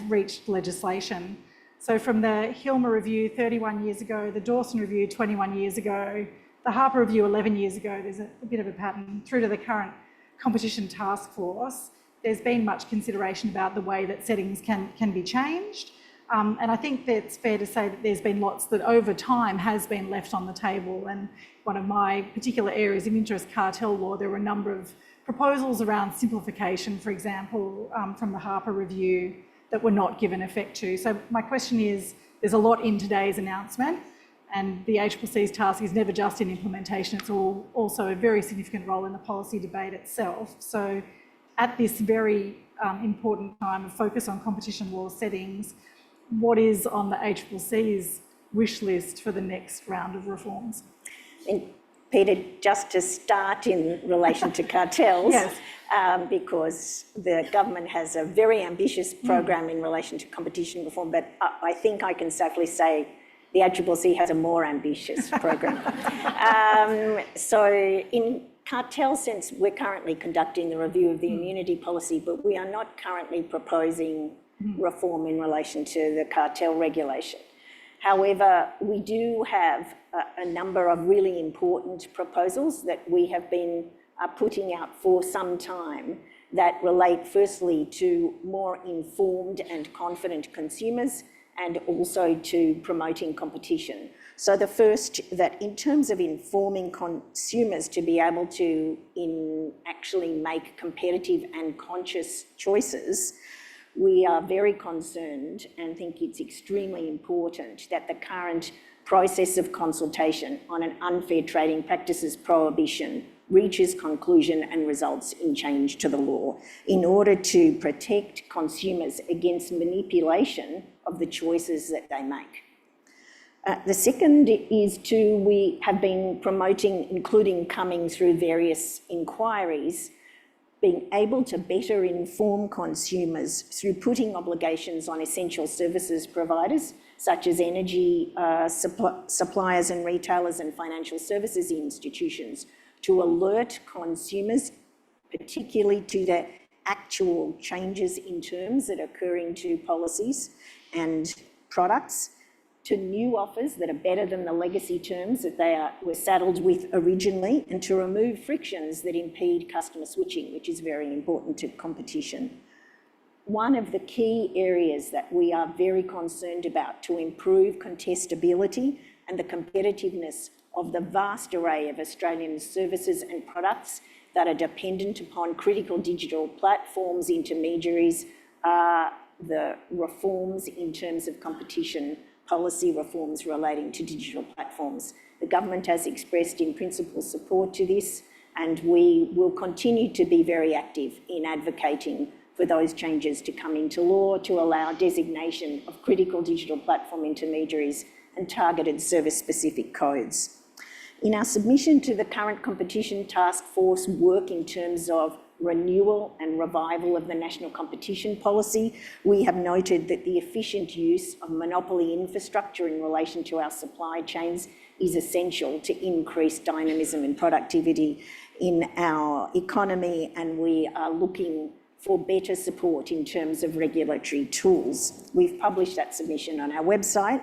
reached legislation. So from the Hilmer Review 31 years ago, the Dawson Review 21 years ago, the Harper Review 11 years ago, there's a bit of a pattern, through to the current Competition Task Force, there's been much consideration about the way that settings can be changed. And I think that it's fair to say that there's been lots that over time has been left on the table. And one of my particular areas of interest, cartel law, there were a number of proposals around simplification, for example, from the Harper Review, that were not given effect to. So my question is, there's a lot in today's announcement, and the ACCC's task is never just in implementation, it's also a very significant role in the policy debate itself. So at this very important time of focus on competition law settings, what is on the ACCC's wish list for the next round of reforms? And Peter, just to start in relation to cartels, yes. Because the government has a very ambitious program in relation to competition reform, but I think I can safely say The ACCC has a more ambitious program. So in cartel sense, we're currently conducting the review of the immunity policy, but we are not currently proposing reform in relation to the cartel regulation. However, we do have a number of really important proposals that we have been putting out for some time that relate firstly to more informed and confident consumers and also to promoting competition. So the first, that in terms of informing consumers to be able to actually make competitive and conscious choices, we are very concerned and think it's extremely important that the current process of consultation on an unfair trading practices prohibition reaches conclusion and results in change to the law in order to protect consumers against manipulation of the choices that they make. The second is we have been promoting, including coming through various inquiries, being able to better inform consumers through putting obligations on essential services providers, such as energy suppliers and retailers and financial services institutions, to alert consumers, particularly to the actual changes in terms that are occurring to policies and products, to new offers that are better than the legacy terms that were saddled with originally, and to remove frictions that impede customer switching, which is very important to competition. One of the key areas that we are very concerned about to improve contestability and the competitiveness of the vast array of Australian services and products that are dependent upon critical digital platforms, intermediaries, the reforms in terms of competition policy reforms relating to digital platforms. The government has expressed in principle support to this, and we will continue to be very active in advocating for those changes to come into law to allow designation of critical digital platform intermediaries and targeted service-specific codes. In our submission to the current competition task force work in terms of renewal and revival of the national competition policy, we have noted that the efficient use of monopoly infrastructure in relation to our supply chains is essential to increase dynamism and productivity in our economy, and we are looking for better support in terms of regulatory tools. We've published that submission on our website.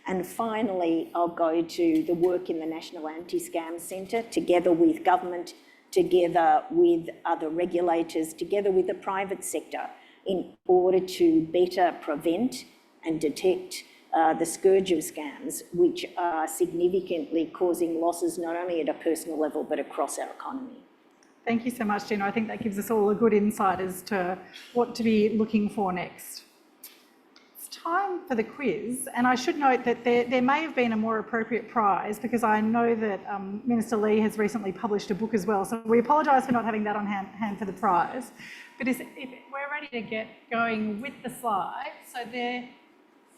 And finally, I'll go to the work in the National Anti-Scam Centre, together with government, together with other regulators, together with the private sector, in order to better prevent and detect the scourge of scams, which are significantly causing losses not only at a personal level, but across our economy. Thank you so much, Gina. I think that gives us all a good insight as to what to be looking for next. Time for the quiz, and I should note that there may have been a more appropriate prize, because I know that Minister Lee has recently published a book as well, so we apologise for not having that on hand for the prize. But if we're ready to get going with the slides, so the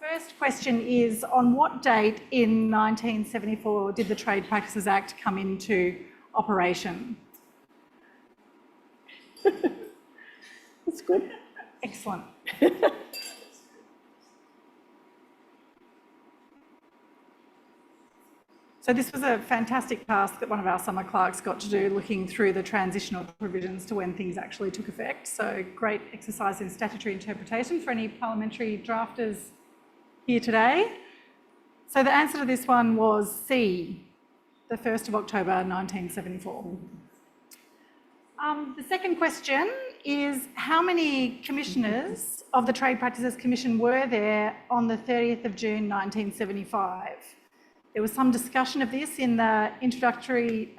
first question is, on what date in 1974 did the Trade Practices Act come into operation? That's good. Excellent. So this was a fantastic task that one of our summer clerks got to do, looking through the transitional provisions to when things actually took effect. So great exercise in statutory interpretation for any parliamentary drafters here today. So the answer to this one was C, the 1st of October 1974. The second question is, how many commissioners of the Trade Practices Commission were there on the 30th of June 1975? There was some discussion of this in the introductory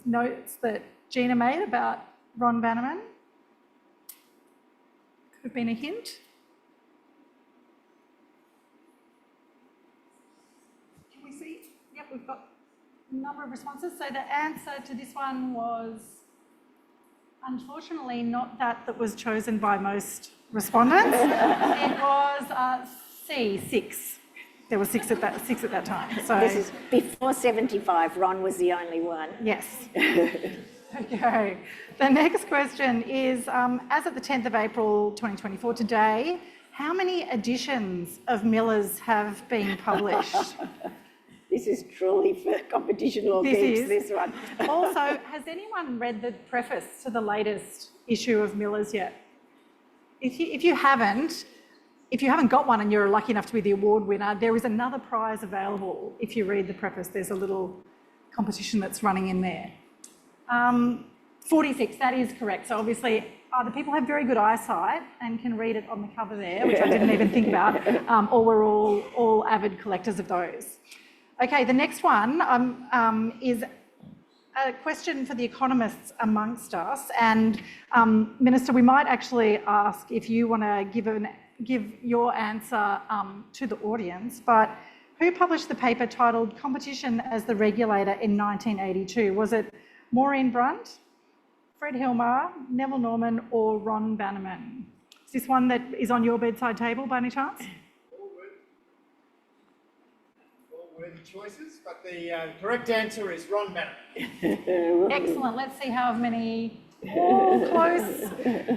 notes that Gina made about Ron Bannerman. Could have been a hint. Can we see? Yep, we've got a number of responses. So the answer to this one was, unfortunately, not that was chosen by most respondents. It was C, 6. There were six at that time. So this is before 75. Ron was the only one. Yes. Okay. The next question is, as of the 10th of April 2024, today, How many editions of Miller's have been published? This is truly for competition or geeks, this one. Also, has anyone read the preface to the latest issue of Miller's yet? If you haven't got one and you're lucky enough to be the award winner, there is another prize available if you read the preface. There's a little competition that's running in there. 46, that is correct. So obviously either people have very good eyesight and can read it on the cover there, which I didn't even think about, or we're all avid collectors of those. Okay, the next one is a question for the economists amongst us. And Minister, we might actually ask if you want to give your answer to the audience, but who published the paper titled Competition as the Regulator in 1982? Was it Maureen Brunt, Fred Hilmar, Neville Norman, or Ron Bannerman? Is this one that is on your bedside table by any chance? All worthy choices, but the correct answer is Ron Bannerman. Excellent. Let's see how many. All close.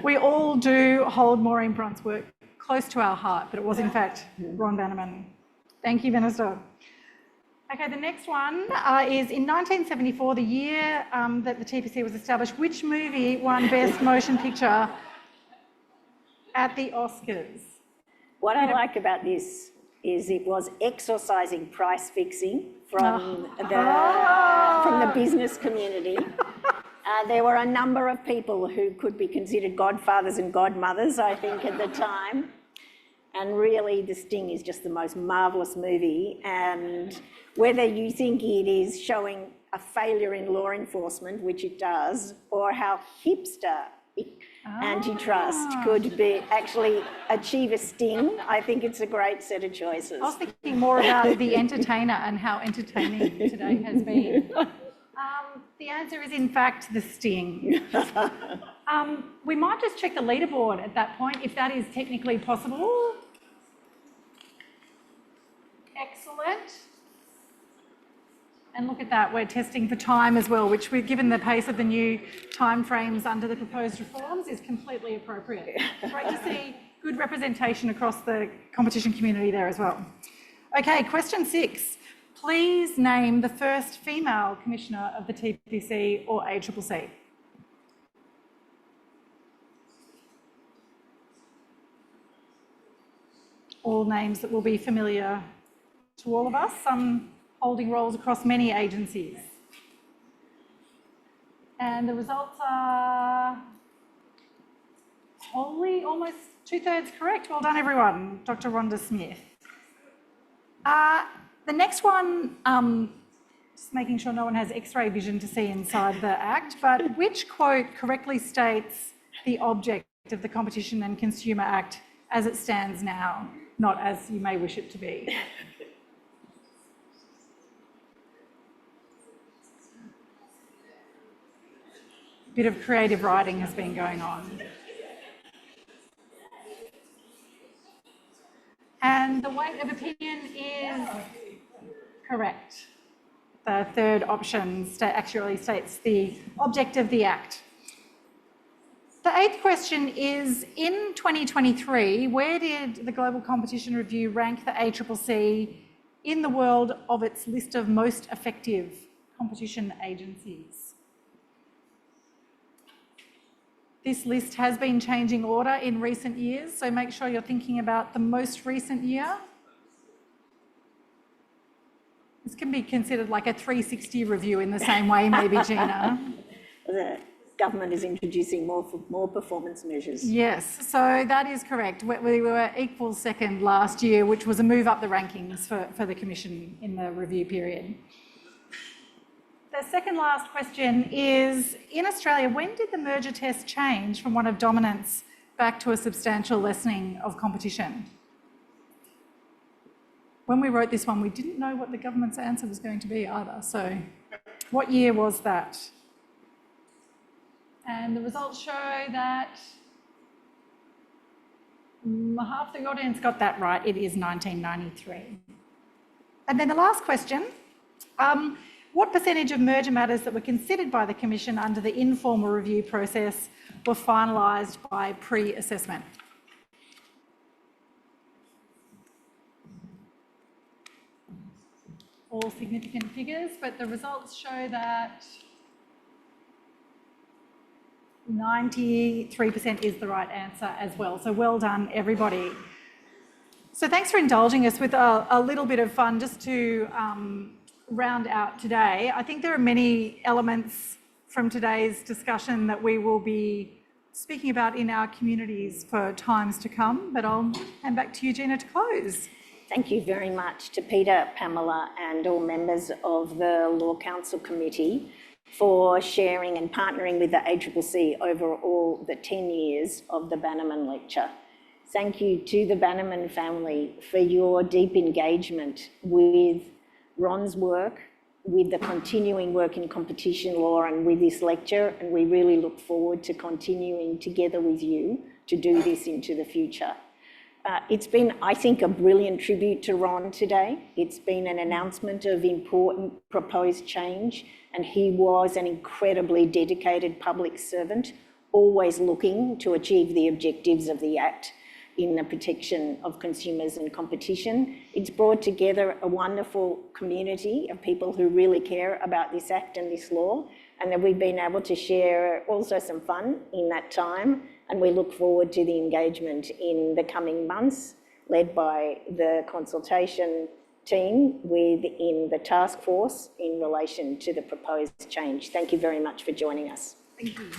We all do hold Maureen Brunt's work close to our heart, but it was in fact Ron Bannerman. Thank you, Minister. Okay, the next one is in 1974, the year that the TPC was established, which movie won Best Motion Picture at the Oscars? What I like about this is it was exorcising price fixing from the business community. There were a number of people who could be considered godfathers and godmothers, I think, at the time. And really, The Sting is just the most marvellous movie. And whether you think it is showing a failure in law enforcement, which it does, or how hipster antitrust could be actually achieve a sting, I think it's a great set of choices. I was thinking more about The Entertainer and how entertaining today has been. The answer is, in fact, The Sting. We might just check the leaderboard at that point, if that is technically possible. Excellent. And look at that, we're testing for time as well, which we've given the pace of the new timeframes under the proposed reforms is completely appropriate. Great to see good representation across the competition community there as well. Okay, question 6. Please name the first female commissioner of the TPC or ACCC. All names that will be familiar to all of us, some holding roles across many agencies. And the results are wholly, almost 2/3 correct. Well done, everyone. Dr. Rhonda Smith. The next one, just making sure no one has X-ray vision to see inside the Act, but which quote correctly states the object of the Competition and Consumer Act as it stands now, not as you may wish it to be? A bit of creative writing has been going on. And the weight of opinion is correct. The third option actually states the object of the Act. The 8th question is, in 2023, where did the Global Competition Review rank the ACCC in the world of its list of most effective competition agencies? This list has been changing order in recent years, so make sure you're thinking about the most recent year. This can be considered like a 360 review in the same way, maybe, Gina. The government is introducing more performance measures. Yes, so that is correct. We were equal second last year, which was a move up the rankings for the Commission in the review period. The second last question is, in Australia, when did the merger test change from one of dominance back to a substantial lessening of competition? When we wrote this one, we didn't know what the government's answer was going to be either. So what year was that? And the results show that half the audience got that right. It is 1993. And then the last question, what percentage of merger matters that were considered by the Commission under the informal review process were finalised by pre-assessment? all significant figures, but the results show that 93% is the right answer as well. So well done, everybody. So thanks for indulging us with a little bit of fun just to round out today. I think there are many elements from today's discussion that we will be speaking about in our communities for times to come, but I'll hand back to you, Gina, to close. Thank you very much to Peter, Pamela, and all members of the Law Council Committee for sharing and partnering with the ACCC over all the 10 years of the Bannerman Lecture. Thank you to the Bannerman family for your deep engagement with Ron's work, with the continuing work in competition law and with this lecture, and we really look forward to continuing together with you to do this into the future. It's been, I think, a brilliant tribute to Ron today. It's been an announcement of important proposed change, and he was an incredibly dedicated public servant, always looking to achieve the objectives of the Act in the protection of consumers and competition. It's brought together a wonderful community of people who really care about this Act and this law, and that we've been able to share also some fun in that time, and we look forward to the engagement in the coming months, led by the consultation team within the task force in relation to the proposed change. Thank you very much for joining us. Thank you.